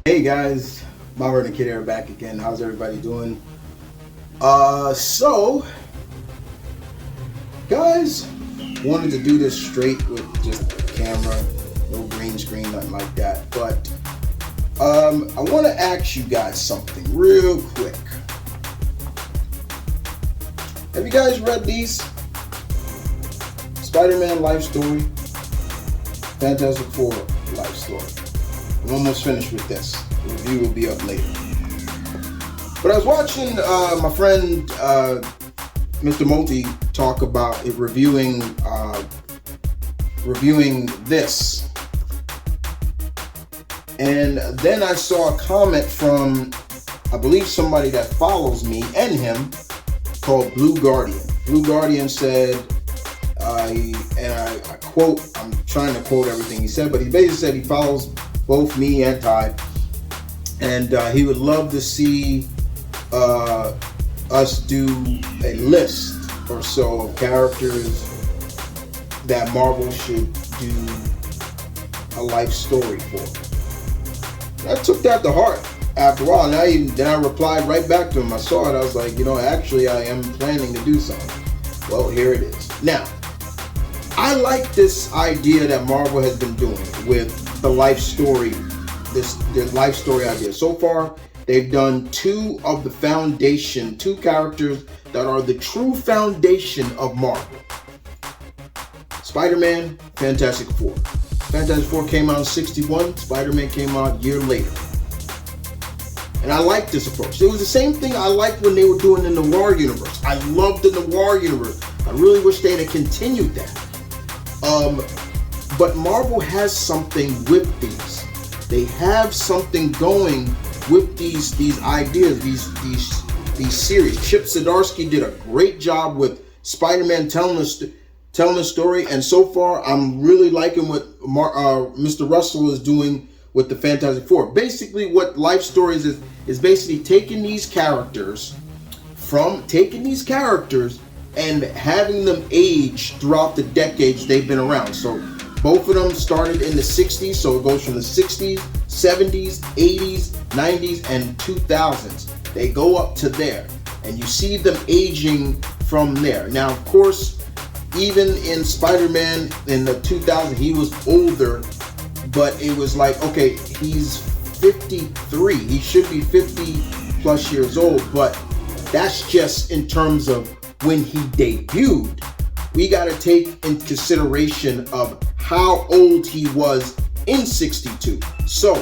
Hey guys, M.V.K here, back again. How's everybody doing? Guys, wanted to do this straight with just camera, no green screen, nothing like that. But I want to ask you guys something real quick. Have you guys read these? SpiderMan life story, Fantastic Four life story. I'm almost finished with this. The review will be up later. But I was watching my friend MrMulti talk about it, reviewing this, and then I saw a comment from, I believe, somebody that follows me and him, called Blue Guardian. Blue Guardian said, I quote, I'm trying to quote everything he said, but he basically said he follows both me and Ty, and he would love to see us do a list or so of characters that Marvel should do a life story for. And I took that to heart after a while, and then I replied right back to him. I saw it, I was like, actually I am planning to do something. Well, here it is. Now, I like this idea that Marvel has been doing with the life story, this life story idea. So far, they've done two characters that are the true foundation of Marvel. Spider-Man, Fantastic Four. Fantastic Four came out in '61, Spider-Man came out a year later. And I like this approach. It was the same thing I liked when they were doing the noir universe. I loved the noir universe. I really wish they'd have continued that. But Marvel has something with these. They have something going with these ideas, these series. Chip Zdarsky did a great job with Spider-Man telling the story, and so far I'm really liking what Mr. Russell is doing with the Fantastic Four. Basically, what life stories is basically taking these characters and having them age throughout the decades they've been around. So both of them started in the 60s, so it goes from the 60s, 70s, 80s, 90s, and 2000s. They go up to there, and you see them aging from there. Now, of course, even in Spider-Man in the 2000s, he was older, but it was like, okay, he's 53. He should be 50 plus years old, but that's just in terms of when he debuted. We got to take in consideration of how old he was in '62. So,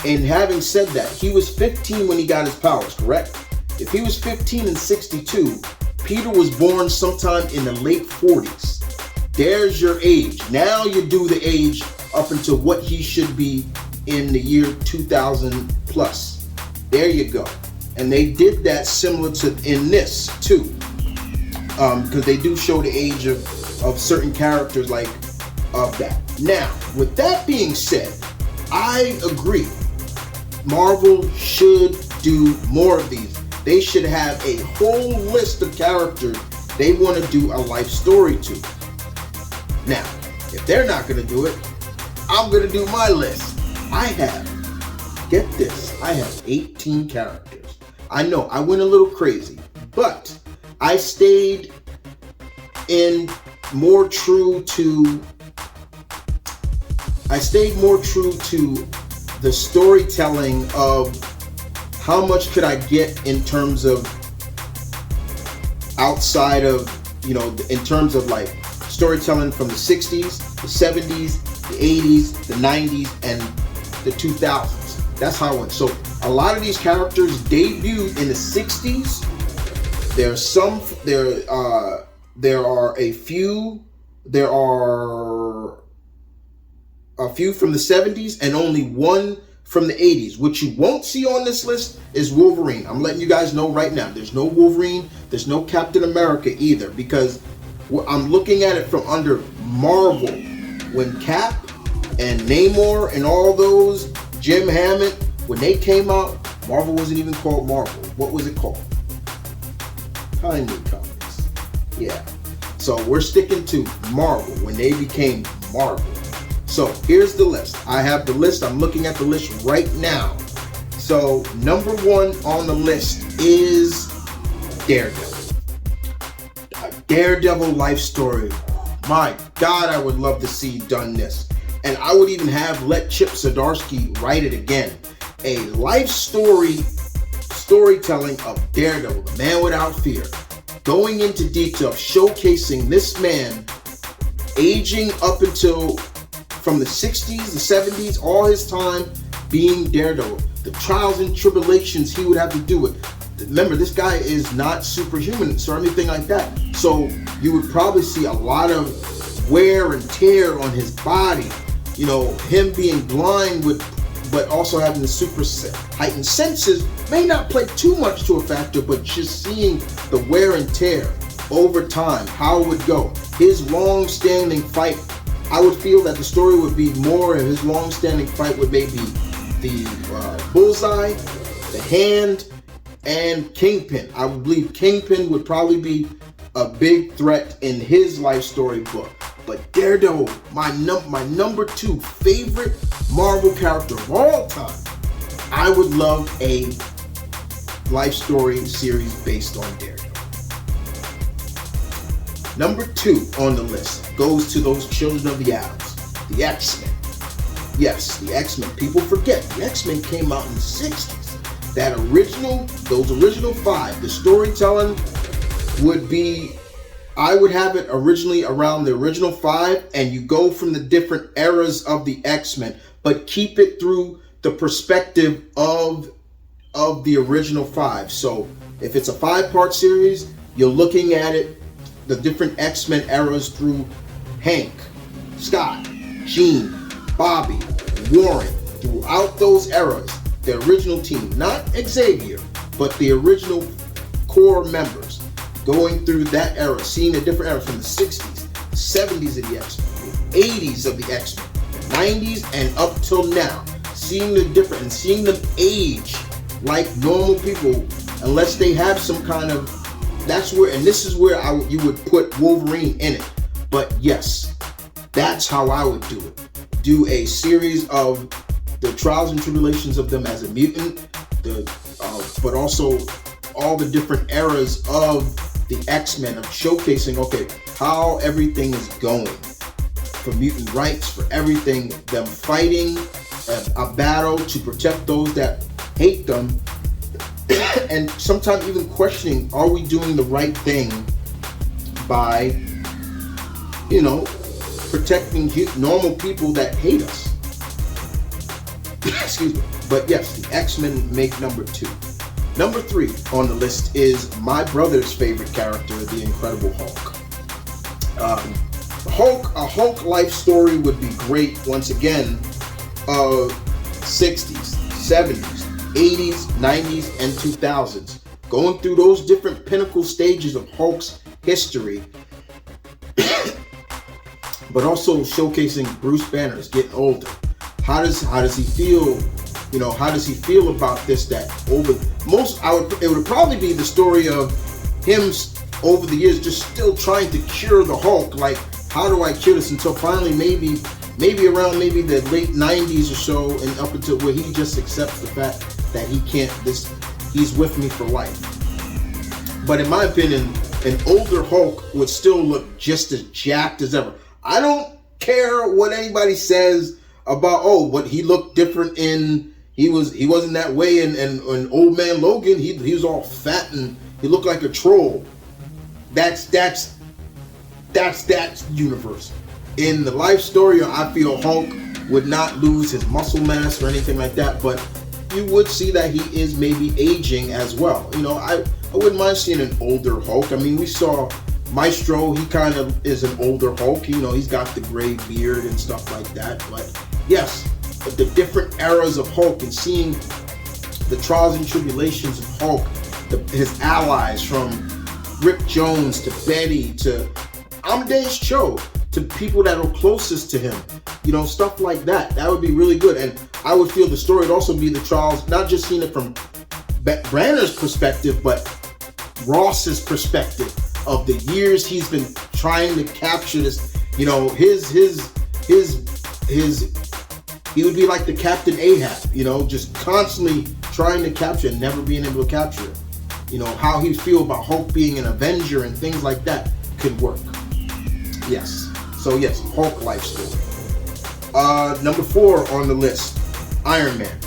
and having said that, he was 15 when he got his powers, correct? If he was 15 in '62, Peter was born sometime in the late 40s. There's your age. Now you do the age up until what he should be in the year 2000 plus. There you go. And they did that similar to in this too. Because they do show the age of certain characters of that. Now, with that being said, I agree. Marvel should do more of these. They should have a whole list of characters they want to do a life story to. Now, if they're not going to do it, I'm going to do my list. Get this, I have 18 characters. I know, I went a little crazy, but I stayed more true to the storytelling of how much could I get in terms of outside of, in terms of like storytelling from the 60s, the 70s, the 80s, the 90s, and the 2000s. That's how I went. So a lot of these characters debuted in the 60s. There are a few from the 70s and only one from the 80s. What you won't see on this list is Wolverine. I'm letting you guys know right now. There's no Wolverine. There's no Captain America either, because I'm looking at it from under Marvel. When Cap and Namor and all those, Jim Hammond, when they came out, Marvel wasn't even called Marvel. What was it called? Timely Comics. Yeah. So we're sticking to Marvel when they became Marvel. So here's the list. I have the list. I'm looking at the list right now. So number 1 on the list is Daredevil. A Daredevil life story. My God, I would love to see done this. And I would even let Chip Zdarsky write it again. A life storytelling of Daredevil, the man without fear. Going into detail, showcasing this man aging up until from the 60s, the 70s, all his time being Daredevil. The trials and tribulations he would have to do with. Remember, this guy is not superhuman or anything like that. So you would probably see a lot of wear and tear on his body. You know, him being blind but also having the super heightened senses may not play too much to a factor, but just seeing the wear and tear over time, how it would go. His long-standing fight, I would feel that the story would be more of his long-standing fight with maybe the Bullseye, the Hand, and Kingpin. I would believe Kingpin would probably be a big threat in his life story book. But Daredevil, my number 2 favorite Marvel character of all time. I would love a life story series based on Daredevil. Number 2 on the list goes to those children of the Atoms, the X-Men. Yes, the X-Men. People forget the X-Men came out in the 60s. Those original 5, the storytelling would be, I would have it originally around the original 5, and you go from the different eras of the X-Men, but keep it through the perspective of the original 5. So if it's a 5-part series, you're looking at it, the different X-Men eras through Hank, Scott, Jean, Bobby, Warren, throughout those eras, the original team, not Xavier, but the original core members, going through that era, seeing the different eras from the 60s, 70s of the X-Men, the 80s of the X-Men, the 90s and up till now, seeing the different and seeing them age like normal people, unless they have some kind of, that's where, and this is where you would put Wolverine in it. But yes, that's how I would do it. Do a series of the trials and tribulations of them as a mutant, but also all the different eras of the X-Men, of showcasing, okay, how everything is going. For mutant rights, for everything, them fighting a battle to protect those that hate them, and sometimes even questioning, are we doing the right thing by, protecting normal people that hate us? Excuse me. But yes, the X-Men make number 2. Number 3 on the list is my brother's favorite character, the Incredible Hulk. A Hulk life story would be great, once again, 60s, 70s, 80s, 90s, and 2000s. Going through those different pinnacle stages of Hulk's history, but also showcasing Bruce Banner's getting older. How does he feel? How does he feel about this? That it would probably be the story of him over the years just still trying to cure the Hulk. Like, how do I cure this? Until finally, maybe around the late 90s or so, and up until where he just accepts the fact that he can't. He's with me for life. But in my opinion, an older Hulk would still look just as jacked as ever. I don't care what anybody says about, but he looked different in, he wasn't that way in Old Man Logan. He was all fat and he looked like a troll. That's that universe. In the life story, I feel Hulk would not lose his muscle mass or anything like that, but you would see that he is maybe aging as well. I wouldn't mind seeing an older Hulk. I mean, we saw Maestro, he kind of is an older Hulk. He's got the gray beard and stuff like that. But yes, the different eras of Hulk and seeing the trials and tribulations of Hulk, his allies, from Rick Jones to Betty to Amadeus Cho, to people that are closest to him, stuff like that. That would be really good. And I would feel the story would also be the trials, not just seeing it from Banner's perspective, but Ross's perspective of the years he's been trying to capture this, his he would be like the Captain Ahab, you know, just constantly trying to capture and never being able to capture it. You know, how he feel about Hulk being an Avenger and things like that could work. Yes. So yes, Hulk life story. Number 4 on the list, Iron Man.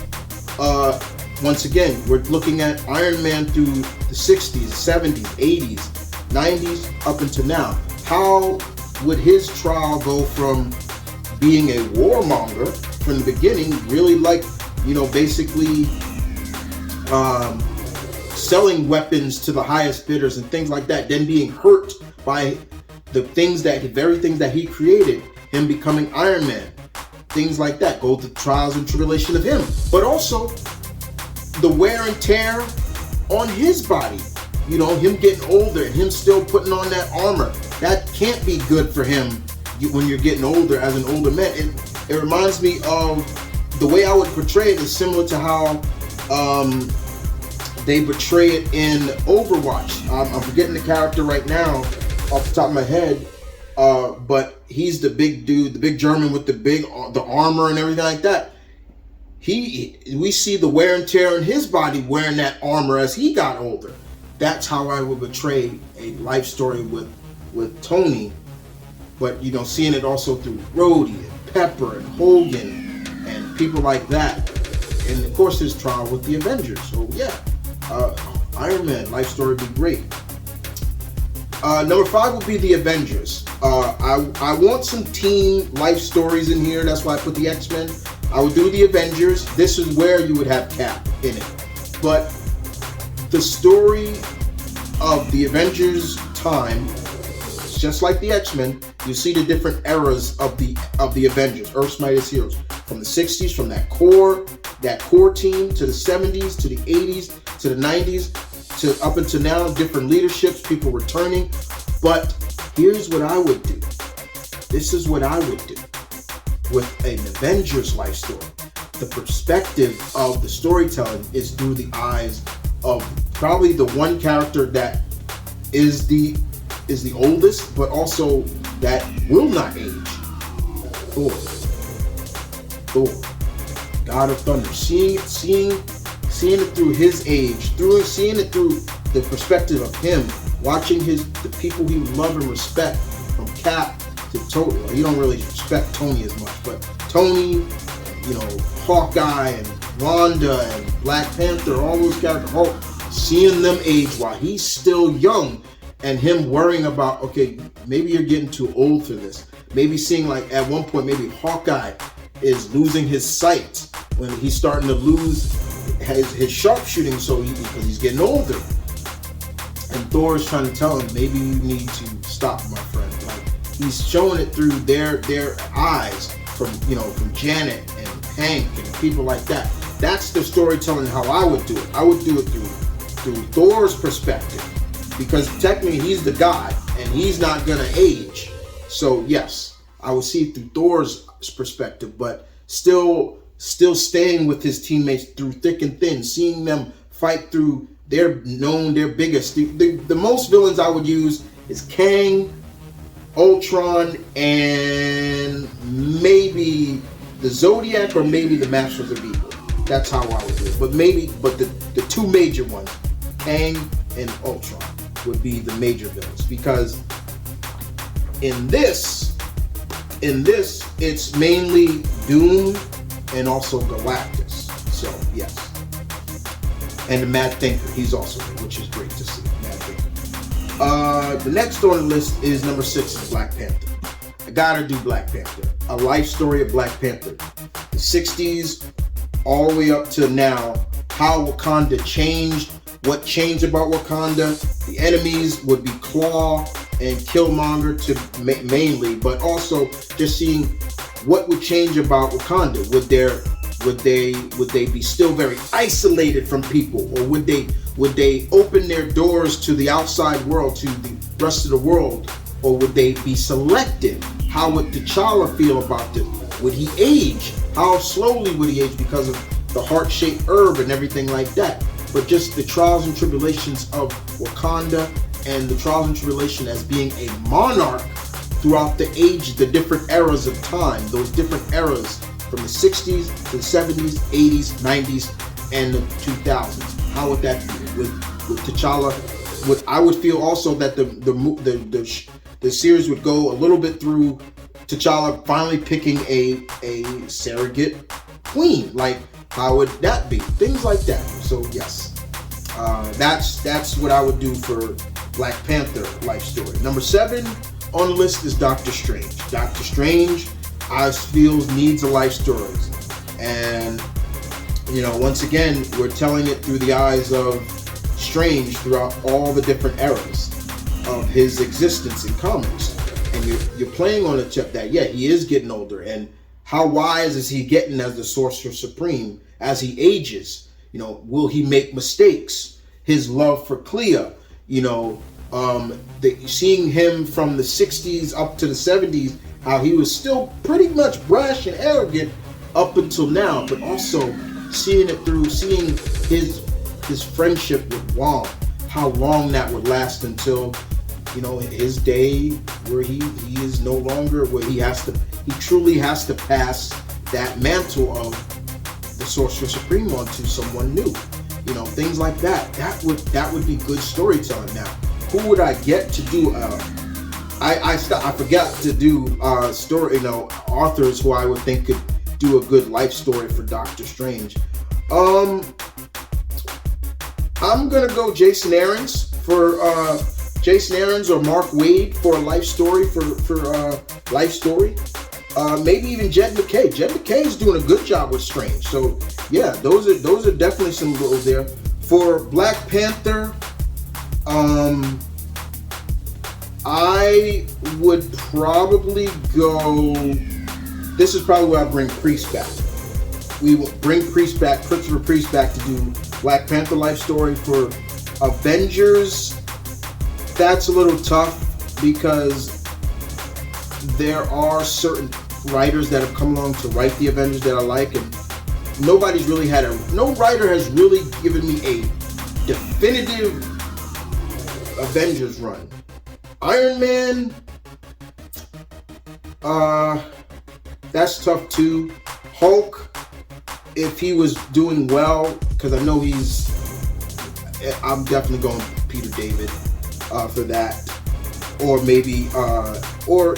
Once again, we're looking at Iron Man through the 60s, 70s, 80s, 90s, up until now. How would his trial go from being a warmonger from the beginning, really like, you know, basically selling weapons to the highest bidders and things like that, then being hurt by the very things that he created, him becoming Iron Man, things like that, go through trials and tribulation of him, but also the wear and tear on his body, you know, him getting older and him still putting on that armor. That can't be good for him when you're getting older as an older man. It reminds me of the way I would portray it is similar to how they portray it in Overwatch. I'm forgetting the character right now off the top of my head, but he's the big dude, the big German with the armor and everything like that. We see the wear and tear on his body wearing that armor as he got older. That's how I would portray a life story with Tony, but you know, seeing it also through Rhodey and Pepper and Hogan and people like that, and of course his trial with the Avengers. So yeah, Iron Man life story would be great. Number 5 will be the Avengers. I want some team life stories in here. That's why I put the X-Men. I would do the Avengers. This is where you would have Cap in it. But the story of the Avengers time, just like the X-Men, you see the different eras of the Avengers, Earth's Mightiest Heroes, from the 60s, from that core team, to the 70s, to the 80s, to the 90s, to up until now, different leaderships, people returning. But here's what I would do. This is what I would do with an Avengers life story. The perspective of the storytelling is through the eyes of probably the one character that is the oldest, but also that will not age. Thor, God of Thunder. Seeing it through his age, seeing it through the perspective of him, watching the people he love and respect, from Cap to Tony. Well, you don't really respect Tony as much, but Tony, you know, Hawkeye and Wanda and Black Panther, all those characters, seeing them age while he's still young, and him worrying about, okay, maybe you're getting too old for this. Maybe seeing, like, at one point, maybe Hawkeye is losing his sight when he's starting to lose his sharpshooting, because he's getting older. And Thor is trying to tell him, maybe you need to stop, my friend. Like, he's showing it through their eyes, from Janet and Hank and people like that. That's the storytelling how I would do it. I would do it through Thor's perspective, because technically he's the god and he's not gonna age. So yes, I would see it through Thor's perspective, but still staying with his teammates through thick and thin, seeing them fight through their biggest. The most villains I would use is Kang, Ultron, and maybe the Zodiac, or maybe the Masters of Evil. That's how I would do it. But the two major ones, Kang and Ultron, would be the major villains, because in this it's mainly Doom and also Galactus. So yes, and the Mad Thinker, he's also there, which is great to see. Mad Thinker. The next on the list is number 6 is Black Panther. I gotta do Black Panther. A life story of Black Panther. The 60s all the way up to now, how Wakanda changed, what changed about Wakanda. The enemies would be Claw and Killmonger mainly, but also just seeing what would change about Wakanda. Would they be still very isolated from people, or would they open their doors to the outside world, to the rest of the world, or would they be selective? How would T'Challa feel about this? Would he age? How slowly would he age because of the heart-shaped herb and everything like that? But just the trials and tribulations of Wakanda, and the trials and tribulation as being a monarch throughout the age, the different eras of time, those different eras from the 60s to the 70s, 80s, 90s, and the 2000s. How would that be with T'Challa? I would feel also that the series would go a little bit through T'Challa finally picking a surrogate queen. Like, how would that be? Things like that. So yes, that's what I would do for Black Panther life story. Number 7 on the list is Doctor Strange. Doctor Strange, I feel, needs a life story, and once again, we're telling it through the eyes of Strange throughout all the different eras of his existence in comics. And you're playing on the tip that, he is getting older, and how wise is he getting as the Sorcerer Supreme as he ages? Will he make mistakes? His love for Clea, seeing him from the 60s up to the 70s, how he was still pretty much brash and arrogant up until now, but also seeing his friendship with Wong, how long that would last until his day where he is no longer, where he truly has to pass that mantle of the Sorcerer Supreme on to someone new. Things like that. That would be good storytelling. Now, who would I get to do? I forgot to do story. Authors who I would think could do a good life story for Doctor Strange. I'm gonna go Jason Aaron's or Mark Waid for a life story for life story. Maybe even Jed McKay. Jed McKay is doing a good job with Strange. So yeah, those are definitely some roles there. For Black Panther, I would probably go. This is probably where I bring Priest back. We will bring Christopher Priest back to do Black Panther life story. For Avengers, that's a little tough because there are certain writers that have come along to write the Avengers that I like, and no writer has really given me a definitive Avengers run. Iron Man, that's tough too. Hulk, if he was doing well, because I know I'm definitely going Peter David for that, or maybe, or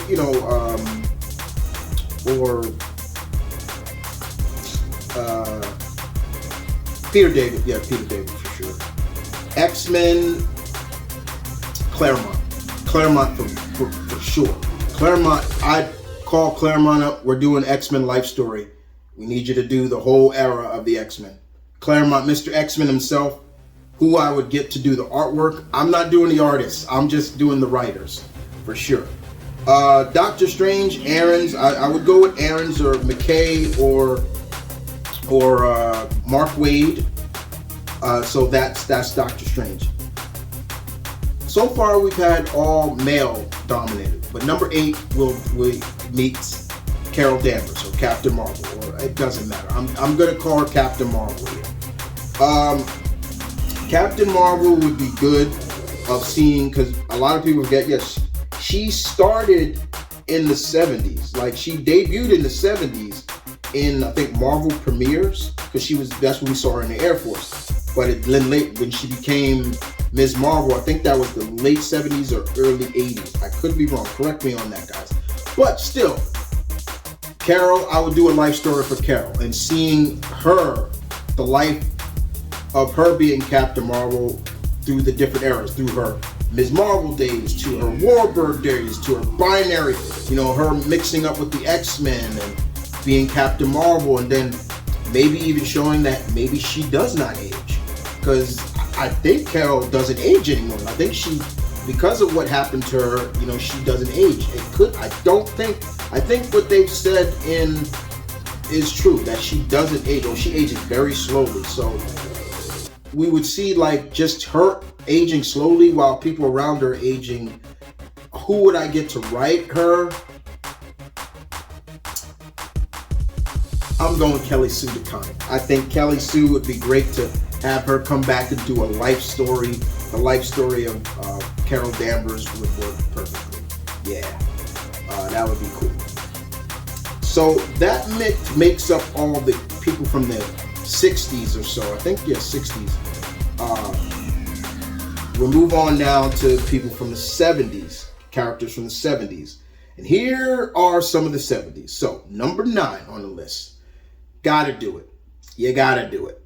Peter David, Peter David for sure. X-Men, Claremont for sure. Claremont, I'd call Claremont up. We're doing X-Men life story. We need you to do the whole era of the X-Men. Claremont, Mr. X-Men himself, who I would get to do the artwork. I'm not doing the artists. I'm just doing the writers, for sure. Doctor Strange, Aaron's. I would go with Aaron's or McKay or Mark Waid. So that's Doctor Strange. So far, we've had all male dominated, but number 8 will meet Carol Danvers or Captain Marvel, or it doesn't matter. I'm gonna call her Captain Marvel here. Captain Marvel would be good of seeing, because a lot of people forget, she started in the 70s. Like, she debuted in the 70s in, I think, Marvel Premieres, because that's when we saw her in the Air Force. But then late, when she became Ms. Marvel, I think that was the late 70s or early 80s. I could be wrong. Correct me on that, guys. But still, Carol, I would do a life story for Carol, and seeing her, the life of her being Captain Marvel through the different eras, through her Ms. Marvel days, to her Warbird days, to her Binary, her mixing up with the X-Men and being Captain Marvel, and then maybe even showing that maybe she does not age. Because I think Carol doesn't age anymore. I think because of what happened to her, she doesn't age. I think what they've said is true, that she doesn't age, or she ages very slowly. So we would see just her aging slowly while people around her aging. Who would I get to write her? I'm going Kelly Sue DeConnick. I think Kelly Sue would be great to have her come back and do a life story. The life story of Carol Danvers would work perfectly. Yeah. That would be cool. So that makes up all the people from the 60s or so. I think, yeah, 60s. We'll move on now to people from the 70s, characters from the 70s. And here are some of the 70s. So, number 9 on the list. Gotta do it. You gotta do it.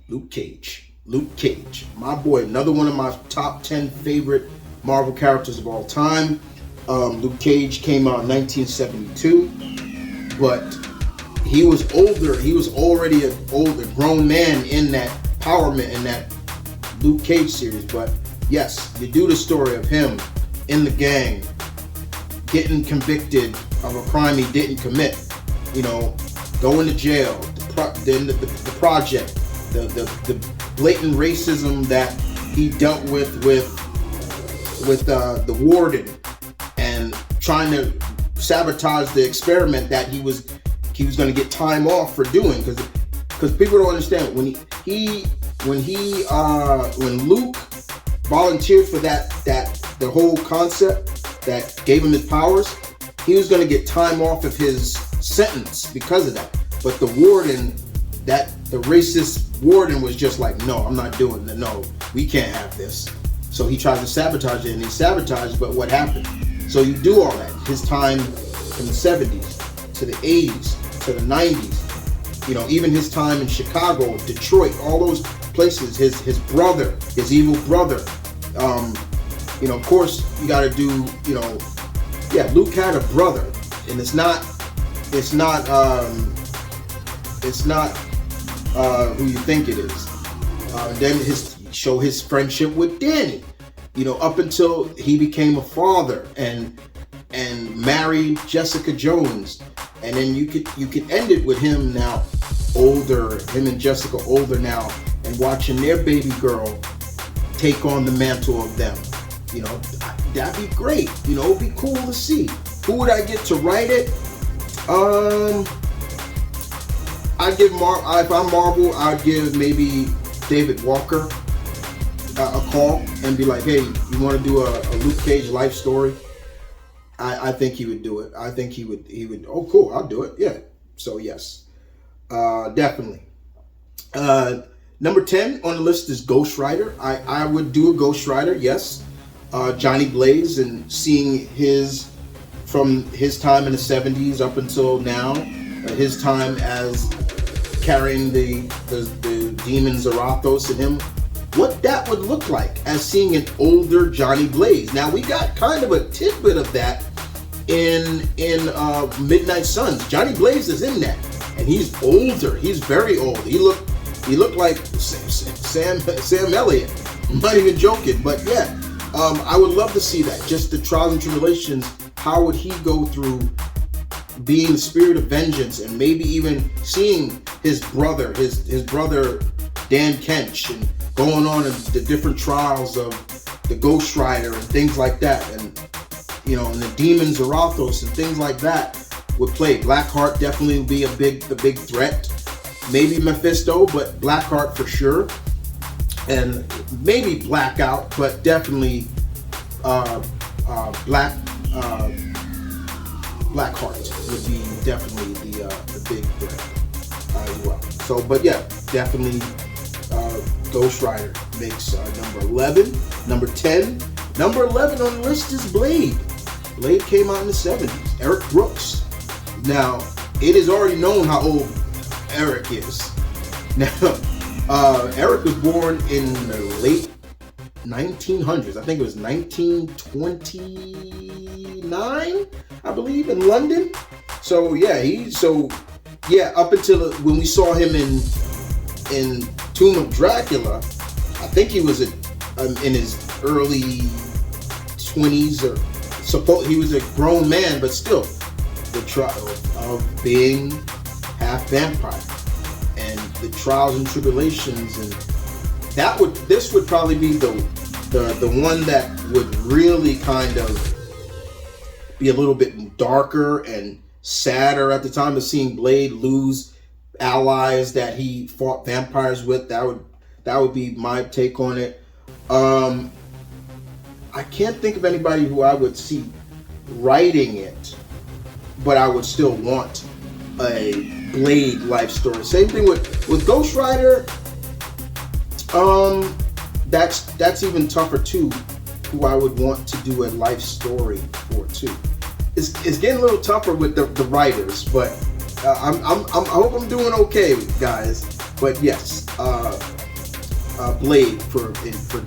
Luke Cage. Luke Cage. My boy, another one of my top 10 favorite Marvel characters of all time. Luke Cage came out in 1972. But he was older. He was already an older, grown man in that Power Man, in that Luke Cage series. But yes, you do the story of him in the gang, getting convicted of a crime he didn't commit. You know, going to jail. The project, the blatant racism that he dealt with the warden, and trying to sabotage the experiment that he was going to get time off for doing, because people don't understand when Luke volunteered for the whole concept that gave him his powers, he was going to get time off of his sentence because of that. But the warden, the racist warden, was just like, no, I'm not doing that. No, we can't have this. So he tries to sabotage it, and he sabotaged. But what happened? So you do all that. His time from the 70s to the 80s to the 90s, you know, even his time in Chicago, Detroit, all those places, his brother, his evil brother, you know, of course you got to do, you know, yeah, Luke had a brother, and it's not who you think it is. Then his friendship with Danny, you know, up until he became a father and married Jessica Jones, and then you could end it with him now older, him and Jessica older now, and watching their baby girl take on the mantle of them. You know, that'd be great. You know, it'd be cool to see. Who would I get to write it? I'd give if I'm Marvel, I'd give maybe David Walker a call and be like, hey, you want to do a Luke Cage life story? I think he would do it. I think he would. Oh, cool, I'll do it. Yeah. So yes, definitely. Number 10 on the list is Ghost Rider. I would do a Ghost Rider. Yes. Johnny Blaze, and seeing from his time in the 70s up until now, his time as carrying the demon Zarathos in him, what that would look like as seeing an older Johnny Blaze. Now we got kind of a tidbit of that in Midnight Suns. Johnny Blaze is in that, and he's older. He's very old. He looked like Sam Elliott. I'm not even joking, but yeah. I would love to see that. Just the trials and tribulations. How would he go through being the spirit of vengeance, and maybe even seeing his brother Dan Kench, and going on in the different trials of the Ghost Rider and things like that, and you know, and the demon Zarathos and things like that would play. Blackheart definitely would be a big threat. Maybe Mephisto, but Blackheart for sure. And maybe Blackout, but definitely Blackheart would be definitely the big threat as well. So, but yeah, definitely Ghost Rider makes number 11. Number 10. Number 11 on the list is Blade. Blade came out in the 70s. Eric Brooks. Now, it is already known how old Eric is. Now, Eric was born in the late 1900s. I think it was 1929, I believe, in London. So yeah, up until when we saw him in Tomb of Dracula, I think he was in his early 20s, or he was a grown man, but still, the trial of being half vampire. The trials and tribulations, and this would probably be the one that would really kind of be a little bit darker and sadder at the time of seeing Blade lose allies that he fought vampires with. That would be my take on it. I can't think of anybody who I would see writing it but I would still want a Blade life story. Same thing with Ghost Rider. That's even tougher too. Who I would want to do a life story for too. It's getting a little tougher with the writers, but I hope I'm doing okay, guys. But yes, Blade for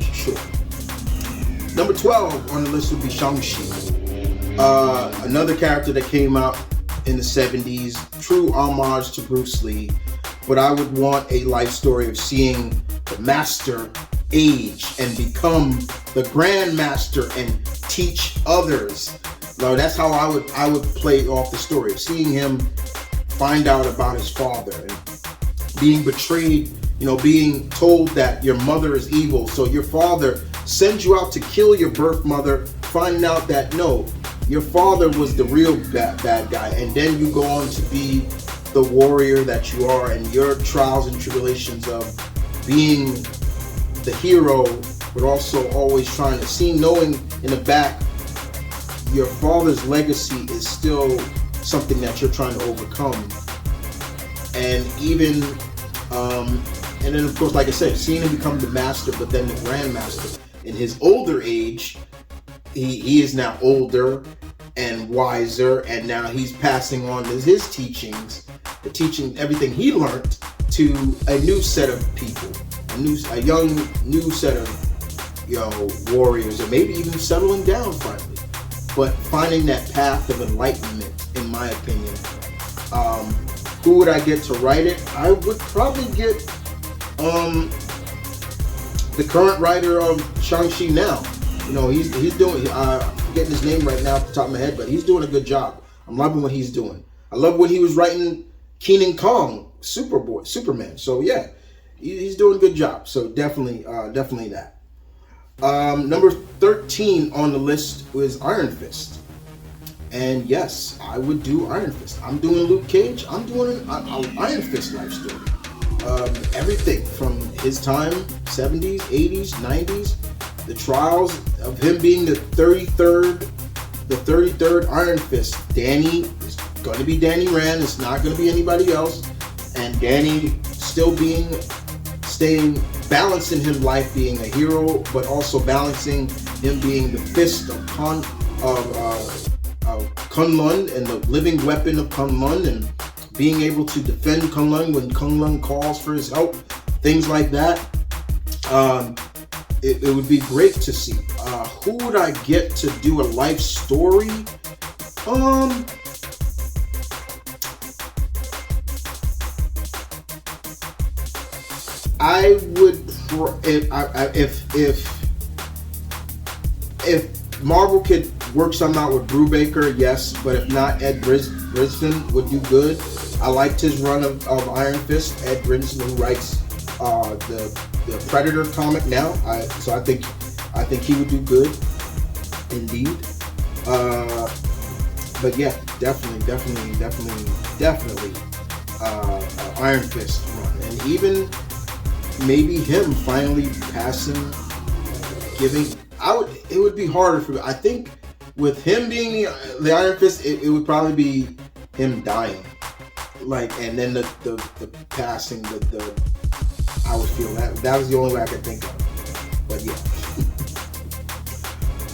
sure. Number 12 on the list would be ShangChi, another character that came out in the 70s, true homage to Bruce Lee. But I would want a life story of seeing the master age and become the grandmaster and teach others. So that's how I would play off the story of seeing him find out about his father and being betrayed, being told that your mother is evil, so your father sends you out to kill your birth mother, finding out that no, your father was the real bad guy, and then you go on to be the warrior that you are, and your trials and tribulations of being the hero, but also always trying to knowing in the back your father's legacy is still something that you're trying to overcome. And even and then of course, like I said, seeing him become the master, but then the grandmaster in his older age. He is now older and wiser, and now he's passing on his teachings, everything he learned to a new set of people, a young new set of warriors, or maybe even settling down finally. But finding that path of enlightenment, in my opinion. Who would I get to write it? I would probably get the current writer of ShangChi now. He's doing, I'm forgetting his name right now off the top of my head, but he's doing a good job. I'm loving what he's doing. I love when he was writing Kenan Kong, Superman. So yeah, he's doing a good job. So definitely that. Number 13 on the list was Iron Fist. And yes, I would do Iron Fist. I'm doing Luke Cage. I'm doing an Iron Fist life story. Everything from his time, 70s, 80s, 90s, the trials of him being the 33rd Iron Fist. Danny is going to be Danny Rand. It's not going to be anybody else. And Danny still staying, balancing him life being a hero, but also balancing him being the fist of Kunlun and the living weapon of Kunlun, and being able to defend Kunlun when Kunlun calls for his help, things like that. It would be great to see. Who would I get to do a life story? I would, if Marvel could work something out with Brubaker, yes, but if not, Ed Brisson would do good. I liked his run of Iron Fist. Ed Brisson, who writes the Predator comic now, so I think he would do good, indeed. But yeah, definitely Iron Fist run, and even maybe him finally passing, it would be harder for me. I think with him being the Iron Fist, it would probably be him dying, and then the passing, I would feel that was the only way I could think of. But yeah.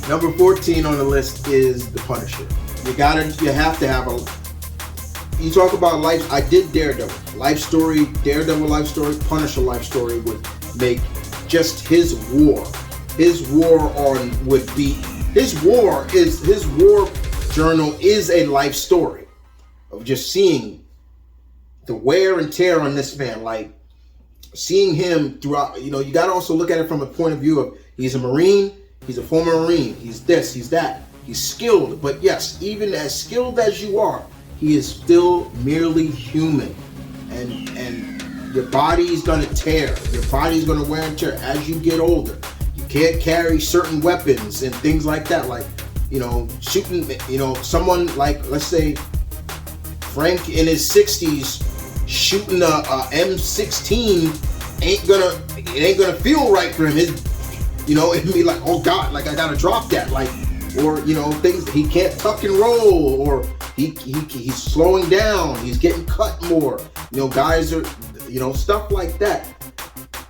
Number 14 on the list is the Punisher. You have to have you talk about life. I did Daredevil life story, Punisher life story would make just his war journal is a life story of just seeing the wear and tear on this man, seeing him throughout. You got to also look at it from a point of view of he's a Marine, he's a former Marine, he's this, he's that, he's skilled, but yes, even as skilled as you are, he is still merely human, and your body's gonna tear, your body's gonna wear and tear as you get older. You can't carry certain weapons and things like that, shooting, someone let's say Frank in his 60s shooting a M16 ain't gonna feel right for him. It'd be like, oh God, I gotta drop that, or things he can't tuck and roll, or he's slowing down. He's getting cut more. Guys are, stuff like that.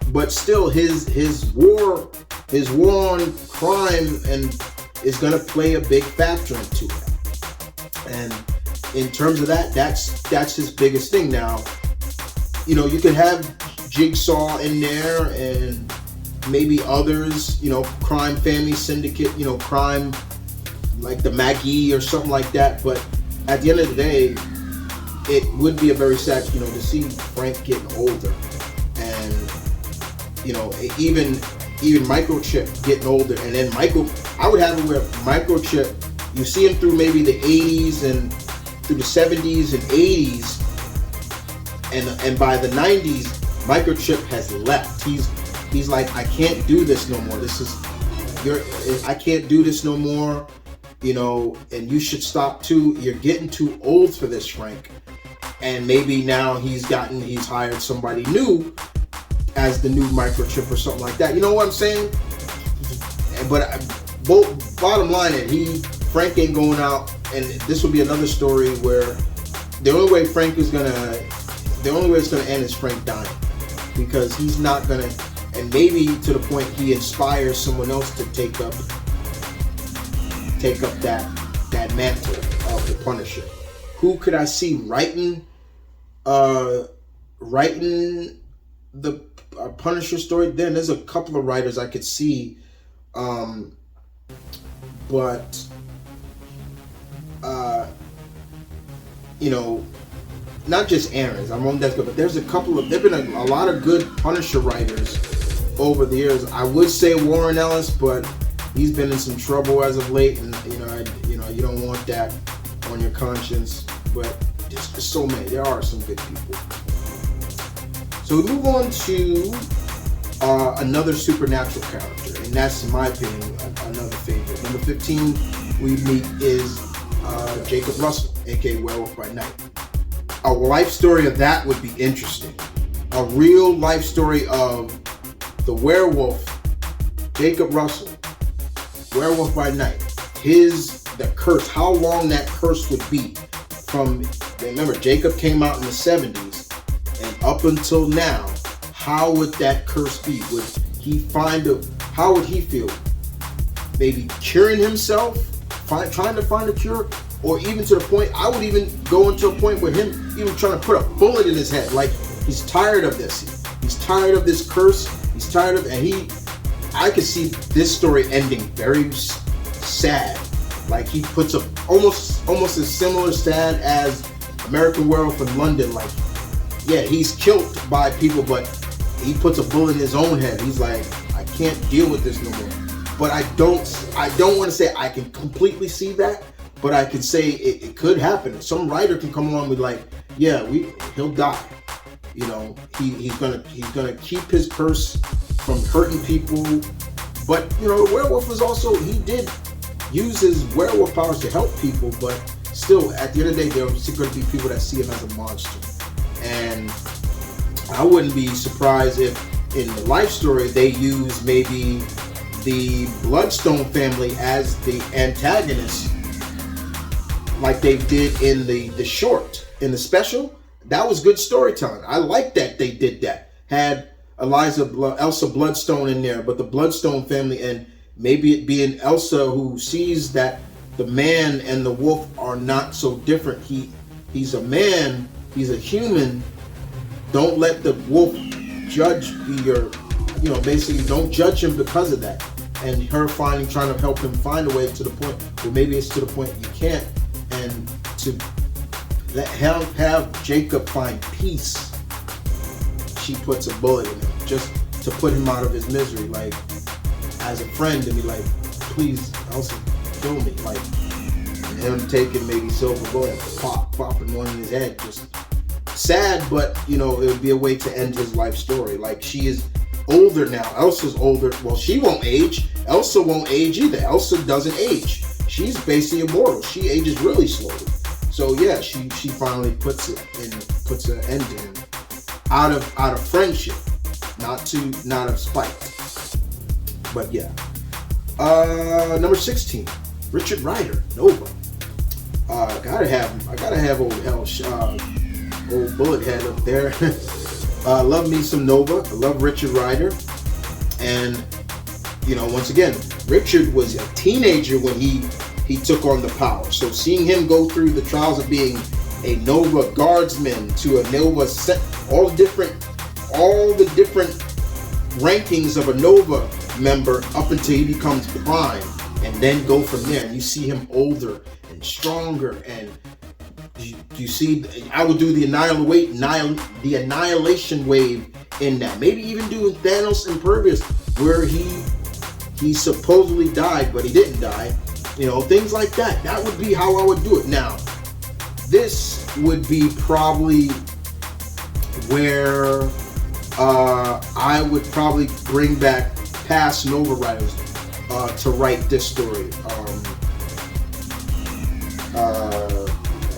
But still, his war on crime and is gonna play a big factor into it. And in terms of that's his biggest thing. Now, you could have Jigsaw in there and maybe others, crime family syndicate, crime like the Maggie or something like that. But at the end of the day, it would be a very sad, to see Frank getting older, and even Microchip getting older, and then I would have it where Microchip, you see him through maybe the 80s and through the 70s and 80s, and by the 90s, Microchip has left. He's like, I can't do this no more. I can't do this no more. And you should stop too. You're getting too old for this, Frank. And maybe now he's hired somebody new as the new Microchip or something like that. You know what I'm saying? But bottom line, Frank ain't going out, and this will be another story where the only way it's gonna end is Frank dying, because he's not gonna, and maybe to the point he inspires someone else to take up that mantle of the Punisher. Who could I see writing the Punisher story? Then there's a couple of writers I could see, but not just Aaron's. But there's there've been a lot of good Punisher writers over the years. I would say Warren Ellis, but he's been in some trouble as of late, and you don't want that on your conscience. But there's so many. There are some good people. So we move on to another supernatural character, and that's, in my opinion, another favorite. Number 15 we meet is Jacob Russell, aka Werewolf by Night. A life story of that would be interesting. A real life story of the werewolf, Jacob Russell, Werewolf by Night. The curse, how long that curse would be. Remember, Jacob came out in the 70s, and up until now, how would that curse be? How would he feel? Maybe curing himself, trying to find a cure, or even to the point, I would even go into a point with him even trying to put a bullet in his head. Like, he's tired of this. He's tired of this curse. He's tired of, I could see this story ending very sad. Like, he puts up almost as similar sad as American Werewolf in London. Like, yeah, he's killed by people, but he puts a bullet in his own head. He's like, I can't deal with this no more. But I don't want to say I can completely see that, but I can say it could happen. Some writer can come along with like, yeah, he'll die. He's gonna keep his curse from hurting people. But the werewolf was also, he did use his werewolf powers to help people, but still, at the end of the day, there are going to be people that see him as a monster. And I wouldn't be surprised if in the life story they use maybe the Bloodstone family as the antagonist, like they did in the short, in the special. That was good storytelling. I like that they did that. Had Elsa Bloodstone in there, but the Bloodstone family, and maybe it being Elsa who sees that the man and the wolf are not so different. He's a man, he's a human. Don't let the wolf judge basically don't judge him because of that. And her trying to help him find a way to the point, or maybe it's to the point you can't, and to have Jacob find peace, she puts a bullet in him just to put him out of his misery, like as a friend, and be like, please, Elsa, kill me, like, and him taking maybe silver bullet, popping one in his head, just sad, but it would be a way to end his life story. Like, she is older now. Elsa's older. Well, she won't age. Elsa won't age either. Elsa doesn't age. She's basically immortal. She ages really slowly. So yeah, she finally puts an end to him out of friendship, not of spite. But yeah. Number 16, Richard Rider, Nova. I gotta have old Bullet Head up there. Love me some Nova. I love Richard Rider. And, once again, Richard was a teenager when he took on the power. So seeing him go through the trials of being a Nova guardsman to a Nova set, all the different rankings of a Nova member up until he becomes prime, and then go from there. And you see him older and stronger, and you see, I would do the annihilation wave in that. Maybe even do Thanos Impervious, where he supposedly died, but he didn't die. Things like that. That would be how I would do it. Now, this would be probably where I would probably bring back past Nova writers to write this story.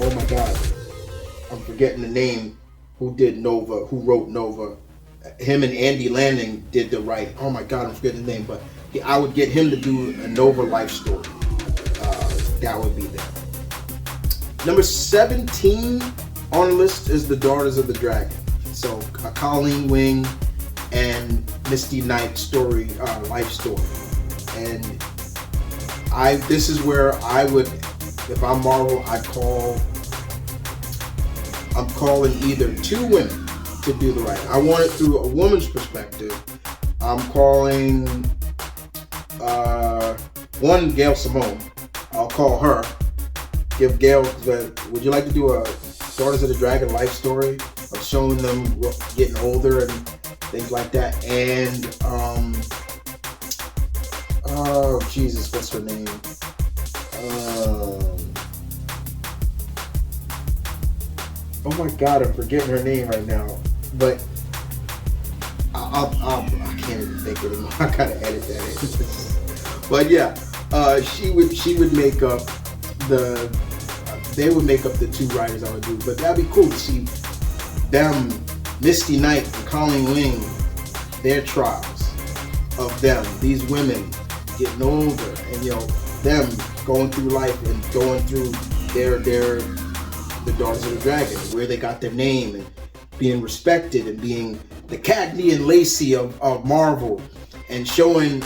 Oh my God, I'm forgetting the name. Who wrote Nova? Him and Andy Lanning did the writing. Oh my God, I'm forgetting the name. But I would get him to do a Nova life story. That would be there. Number 17 on the list is The Daughters of the Dragon. So a Colleen Wing and Misty Knight story, life story. And this is where I would, if I'm Marvel, I'm calling either two women to do the writing. I want it through a woman's perspective. I'm calling one, Gail Simone. I'll call her. Give Gail, would you like to do a Daughters of the Dragon life story of showing them getting older and things like that? And oh Jesus, what's her name? Oh my God, I'm forgetting her name right now. But I can't even think anymore. I gotta edit that in. But yeah, she would make up they would make up the two writers I would do. But that'd be cool to see them, Misty Knight and Colleen Wing, their trials of them, these women getting older, and them going through life and going through the Daughters of the Dragon, where they got their name and being respected and being the Cagney and Lacey of Marvel, and showing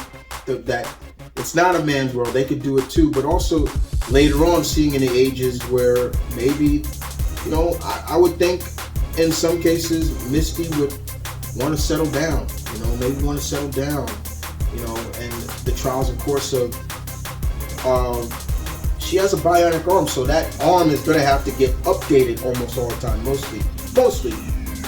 that it's not a man's world. They could do it too, but also later on seeing in the ages where maybe, I would think in some cases Misty would want to settle down, and the trials and course of, she has a bionic arm, so that arm is going to have to get updated almost all the time, mostly,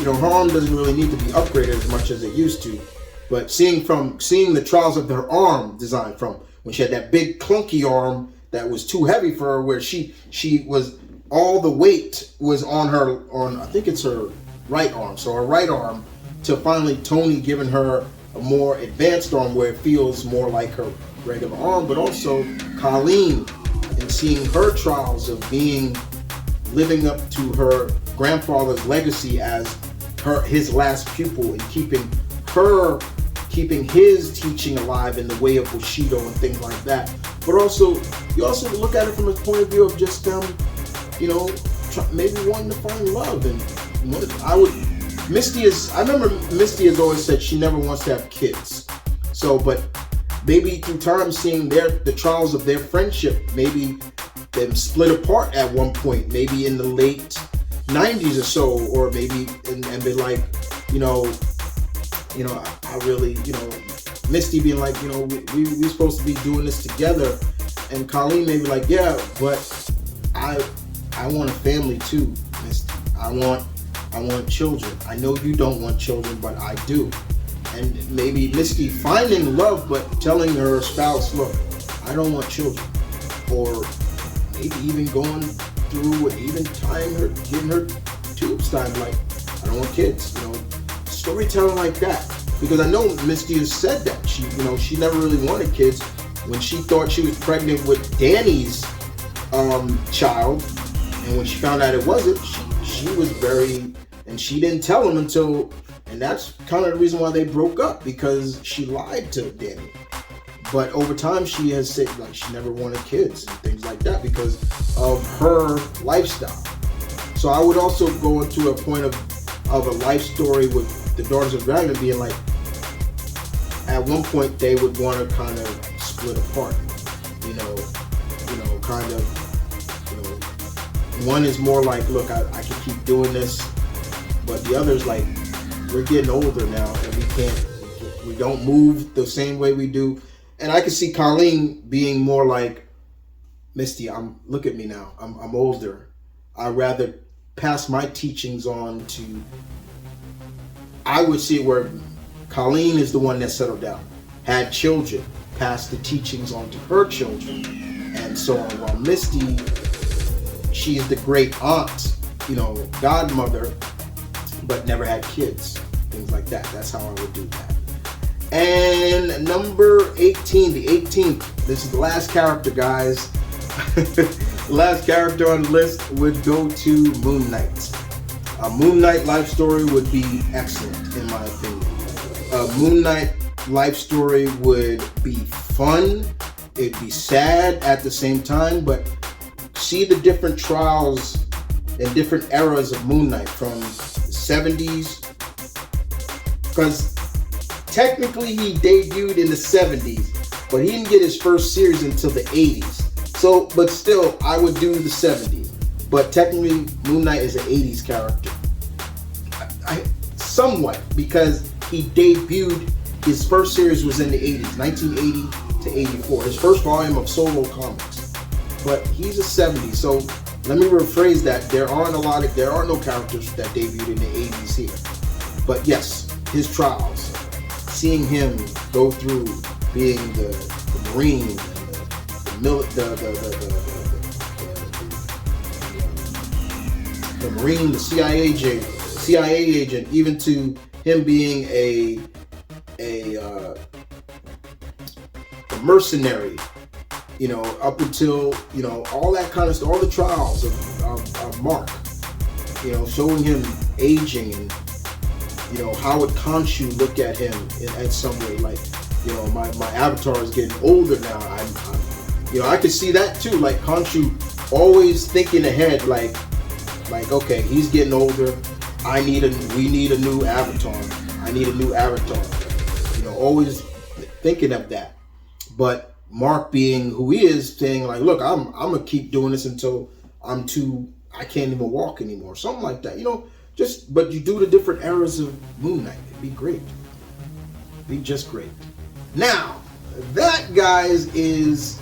her arm doesn't really need to be upgraded as much as it used to. But seeing the trials of her arm design, from when she had that big clunky arm that was too heavy for her, where she was, all the weight was on I think it's her right arm. So her right arm, to finally Tony giving her a more advanced arm where it feels more like her regular arm. But also Colleen, and seeing her trials of living up to her grandfather's legacy as his last pupil, and keeping his teaching alive in the way of Bushido and things like that. But also, you also look at it from a point of view of just maybe wanting to find love. And I remember Misty has always said she never wants to have kids. So, but maybe through time, seeing the trials of their friendship, maybe them split apart at one point, maybe in the late 90s or so, or maybe and be like, I really, Misty being like, we're supposed to be doing this together, and Colleen may be like, yeah, but I want a family too, Misty. I want children. I know you don't want children, but I do. And maybe Misty finding love, but telling her spouse, look, I don't want children. Or maybe even going through and even getting her tubes tied, like, I don't want kids, storytelling like that. Because I know Misty has said that she never really wanted kids. When she thought she was pregnant with Danny's child, and when she found out it wasn't, she was and she didn't tell him until, and that's kind of the reason why they broke up, because she lied to Danny. but over time she has said like she never wanted kids and things like that because of her lifestyle. So I would also go into a point of a life story with the Daughters of Dragon being like, at one point they would want to kind of split apart, kind of, one is more like, look, I can keep doing this, but the other's like, we're getting older now and we don't move the same way we do. And I can see Colleen being more like, Misty, look at me now, I'm older. I'd rather pass my teachings on to, I would see where Colleen is the one that settled down, had children, passed the teachings on to her children, and so on. While Misty, she is the great aunt, godmother, but never had kids, things like that. That's how I would do that. And number 18, the 18th, this is the last character, guys. The last character on the list would go to Moon Knight. A Moon Knight life story would be excellent, in my opinion. A Moon Knight life story would be fun. It'd be sad at the same time, but see the different trials and different eras of Moon Knight from the 70s. Because technically he debuted in the 70s, but he didn't get his first series until the 80s. So, but still, I would do the 70s. But technically, Moon Knight is an 80s character. Somewhat, because he debuted, his first series was in the 80s, 1980 to 84. His first volume of solo comics. But he's a 70s, so let me rephrase that. There aren't no characters that debuted in the 80s here. But yes, his trials, seeing him go through being the Marine, the Marine, the CIA agent, even to him being a mercenary, up until, all that kind of stuff, all the trials of Mark, showing him aging and, how would Khonshu look at him in some way, like, my avatar is getting older now. I could see that too, like Khonshu always thinking ahead, like, okay, he's getting older. We need a new avatar. I need a new avatar. Always thinking of that. But Mark, being who he is, saying like, look, I'm gonna keep doing this until I can't even walk anymore. Something like that. But you do the different eras of Moon Knight. It'd be great. It'd be just great. Now, that, guys, is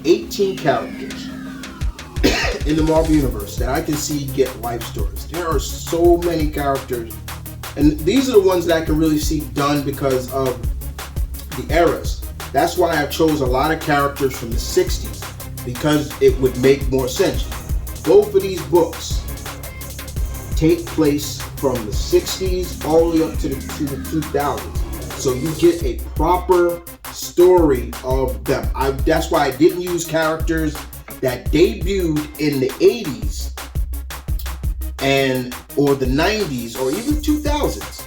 18 characters in the Marvel Universe that I can see get life stories. There are so many characters, and these are the ones that I can really see done because of the eras. That's why I chose a lot of characters from the 60s, because it would make more sense. Both of these books take place from the 60s all the way up to the 2000s. So you get a proper story of them. That's why I didn't use characters that debuted in the 80s or the 90s or even 2000s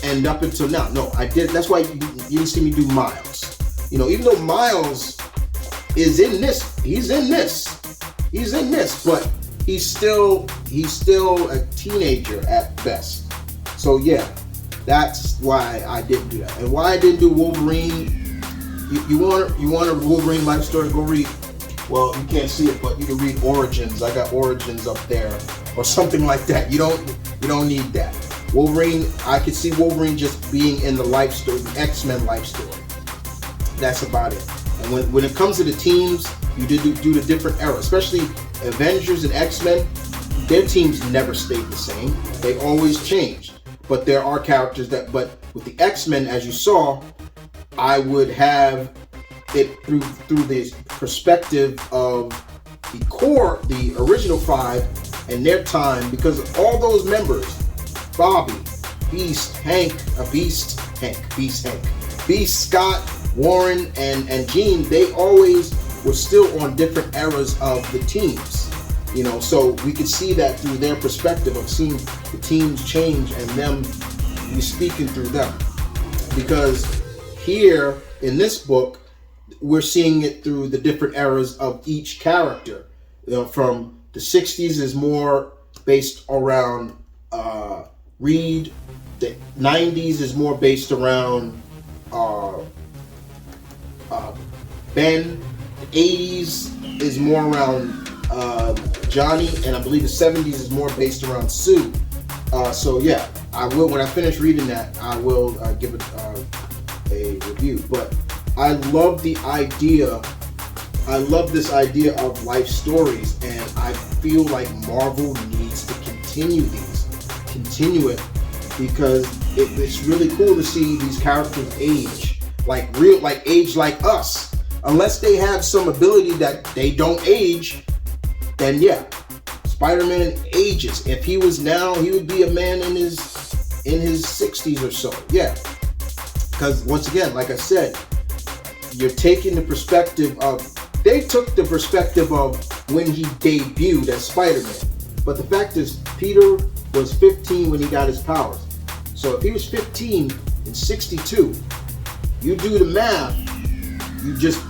and up until now. No, I did. That's why you didn't see me do Miles. Even though Miles is in this, he's in this, but he's still a teenager at best. So yeah, that's why I didn't do that. And why I didn't do Wolverine. You want a Wolverine life story? Go read. Well, you can't see it, but you can read Origins. I got Origins up there, or something like that. You don't need that. Wolverine, I could see Wolverine just being in the life story, the X-Men life story. That's about it. And when it comes to the teams, you do the different eras, especially Avengers and X-Men. Their teams never stayed the same. They always changed. But there are characters but with the X-Men, as you saw, I would have it through the perspective of the original 5 and their time, because all those members, Bobby, Beast, Scott, Warren, and Jean, they always were still on different eras of the teams. So we could see that through their perspective of seeing the teams change and them, we speaking through them. Because here, in this book, we're seeing it through the different eras of each character. From the 60s is more based around Reed. The 90s is more based around Ben. The 80s is more around Johnny, and I believe the 70s is more based around Sue. So yeah, I will, when I finish reading that, I will give it a review. But I love the idea. I love this idea of life stories, and I feel like Marvel needs to continue it, because it's really cool to see these characters age, like age like us. Unless they have some ability that they don't age, then yeah, Spider-Man ages. If he was now, he would be a man in his 60s or so. Yeah, because once again, like I said, you're taking the perspective of. They took the perspective of when he debuted as Spider-Man. But the fact is, Peter was 15 when he got his powers. So if he was 15 in 62, you do the math, you just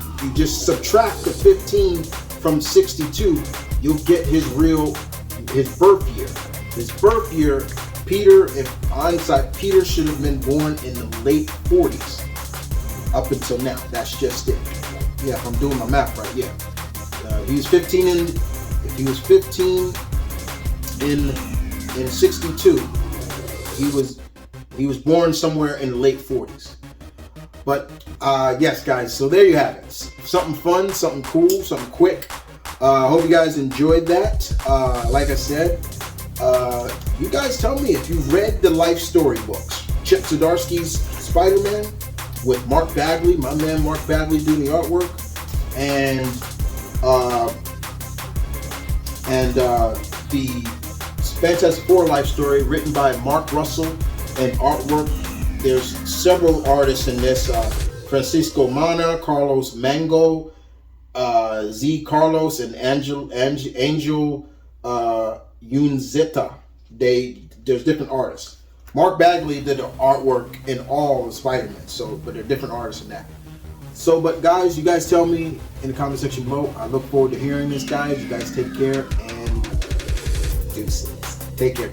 subtract the 15 from 62, you'll get his birth year. His birth year, Peter, in hindsight, Peter should have been born in the late 40s. Up until now, that's just it. Yeah, if I'm doing my math right, yeah. If he was 15 in 62, he was born somewhere in the late 40s. But yes, guys, so there you have it. Something fun, something cool, something quick. Hope you guys enjoyed that. Like I said, you guys tell me if you've read the life story books. Chip Zdarsky's SpiderMan, with Mark Bagley, my man Mark Bagley doing the artwork, and the Fantastic Four life story written by Mark Russell and artwork. There's several artists in this: Francisco Mana, Carlos Mango, Z Carlos, and Angel Unzeta. There's different artists. Mark Bagley did the artwork in all of Spider-Man, but they're different artists in that. So, but guys, you guys tell me in the comment section below. I look forward to hearing this, guys. You guys take care, and deuces. Take care.